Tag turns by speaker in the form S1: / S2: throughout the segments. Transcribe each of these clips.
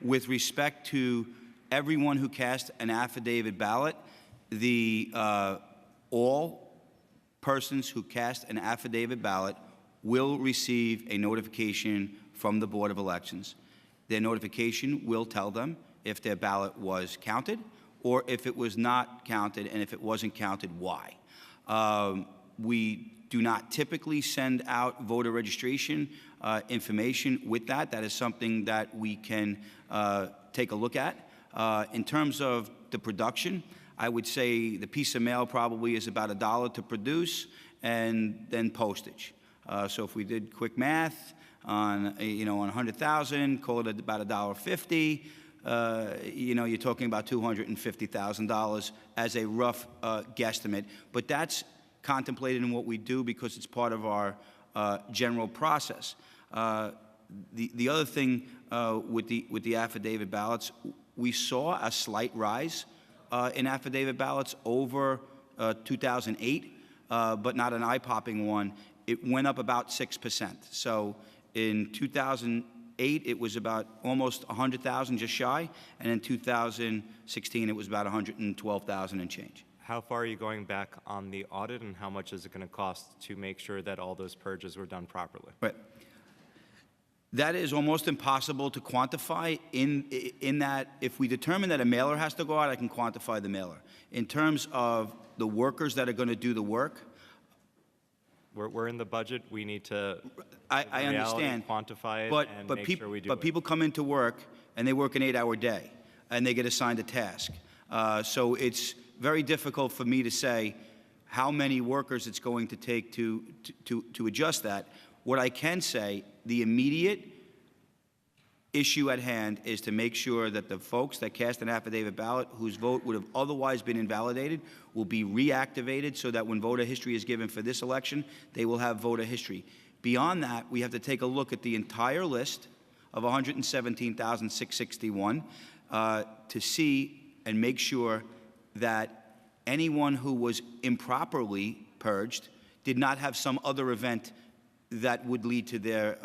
S1: With respect to everyone who cast an affidavit ballot, all persons who cast an affidavit ballot will receive a notification from the Board of Elections. Their notification will tell them if their ballot was counted or if it was not counted, and if it wasn't counted, why. We do not typically send out voter registration information with that. That is something that we can take a look at. In terms of the production, I would say the piece of mail probably is about $1 to produce, and then postage. So if we did quick math on, on 100,000, call it about $1.50. You're talking about $250,000 as a rough guesstimate. But that's contemplated in what we do because it's part of our general process. The other thing with the affidavit ballots, we saw a slight rise in affidavit ballots over 2008, but not an eye-popping one. It went up about 6%. So in 2008, it was about almost 100,000, just shy, and in 2016, it was about 112,000 and change.
S2: How far are you going back on the audit, and how much is it going to cost to make sure that all those purges were done properly?
S1: Right. That is almost impossible to quantify in that if we determine that a mailer has to go out, I can quantify the mailer. In terms of the workers that are going to do the work,
S2: we're in the budget. We need to
S1: I understand,
S2: quantify it, and make sure we do it.
S1: But people come into work and they work an 8-hour day and they get assigned a task. So it's very difficult for me to say how many workers it's going to take to adjust that. What I can say, the immediate issue at hand is to make sure that the folks that cast an affidavit ballot whose vote would have otherwise been invalidated will be reactivated so that when voter history is given for this election, they will have voter history. Beyond that, we have to take a look at the entire list of 117,661 to see and make sure that anyone who was improperly purged did not have some other event that would lead to their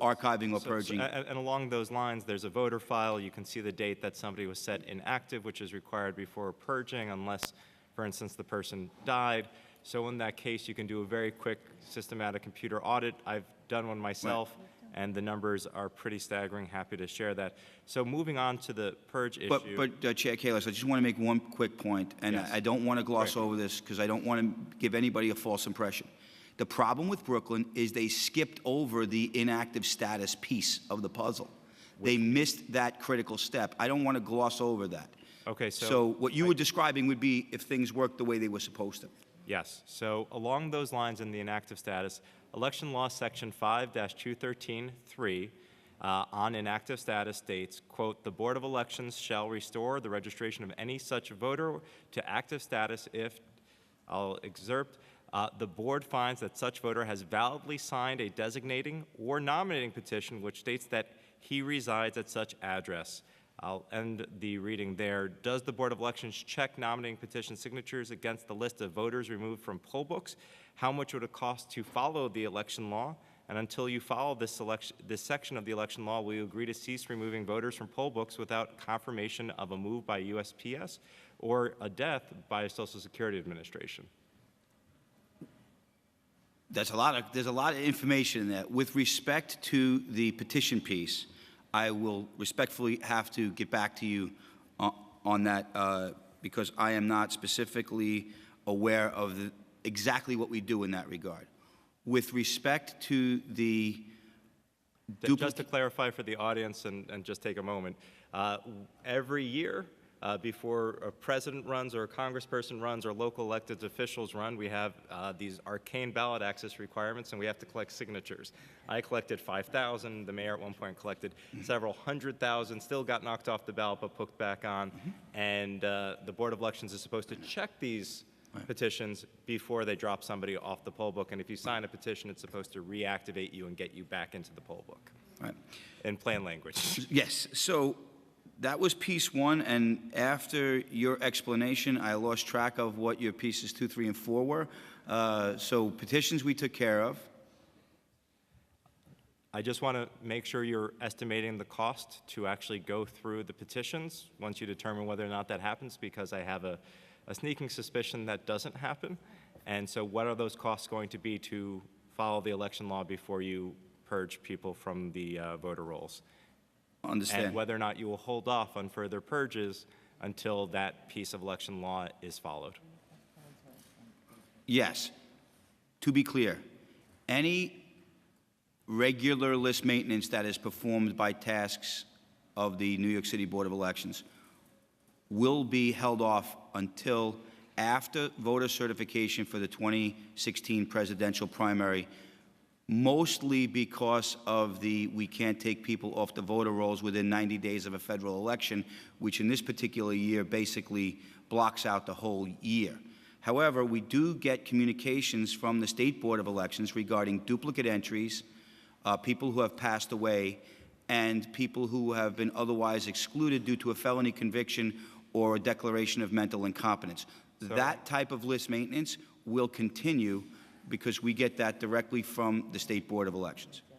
S1: archiving or purging.
S2: And along those lines, there's a voter file. You can see the date that somebody was set inactive, which is required before purging, unless, for instance, the person died. So in that case, you can do a very quick systematic computer audit. I've done one myself, right, and the numbers are pretty staggering. Happy to share that. So moving on to the purge issue.
S1: But Chair Kalis, I just want to make one quick point, and yes, I don't want to gloss over this because I don't want to give anybody a false impression. The problem with Brooklyn is they skipped over the inactive status piece of the puzzle. They missed that critical step. I don't want to gloss over that.
S2: Okay,
S1: so what you were describing would be if things worked the way they were supposed to.
S2: Yes. So along those lines in the inactive status, Election Law Section 5-213(3) on inactive status states, quote, "The Board of Elections shall restore the registration of any such voter to active status if," I'll excerpt, "the board finds that such voter has validly signed a designating or nominating petition which states that he resides at such address." I'll end the reading there. Does the Board of Elections check nominating petition signatures against the list of voters removed from poll books? How much would it cost to follow the election law? And until you follow this section of the election law, will you agree to cease removing voters from poll books without confirmation of a move by USPS or a death by a Social Security Administration?
S1: There's a lot of information in that. With respect to the petition piece, I will respectfully have to get back to you on that because I am not specifically aware of exactly what we do in that regard. With respect to the
S2: just to clarify for the audience and just take a moment, every year before a president runs or a congressperson runs or local elected officials run, we have these arcane ballot access requirements, and we have to collect signatures. I collected 5,000. The mayor at one point collected several 100,000, still got knocked off the ballot but put back on. And the Board of Elections is supposed to check these petitions before they drop somebody off the poll book. And if you sign a petition, it's supposed to reactivate you and get you back into the poll book. In plain language.
S1: Yes. So that was piece one, and after your explanation, I lost track of what your pieces 2, 3, and 4 were. So petitions we took care of.
S2: I just want to make sure you're estimating the cost to actually go through the petitions once you determine whether or not that happens, because I have a sneaking suspicion that doesn't happen. And so what are those costs going to be to follow the election law before you purge people from the voter rolls?
S1: Understand.
S2: And whether or not you will hold off on further purges until that piece of election law is followed.
S1: Yes. To be clear, any regular list maintenance that is performed by tasks of the New York City Board of Elections will be held off until after voter certification for the 2016 presidential primary, mostly because of we can't take people off the voter rolls within 90 days of a federal election, which in this particular year basically blocks out the whole year. However, we do get communications from the State Board of Elections regarding duplicate entries, people who have passed away, and people who have been otherwise excluded due to a felony conviction or a declaration of mental incompetence. That type of list maintenance will continue because we get that directly from the State Board of Elections.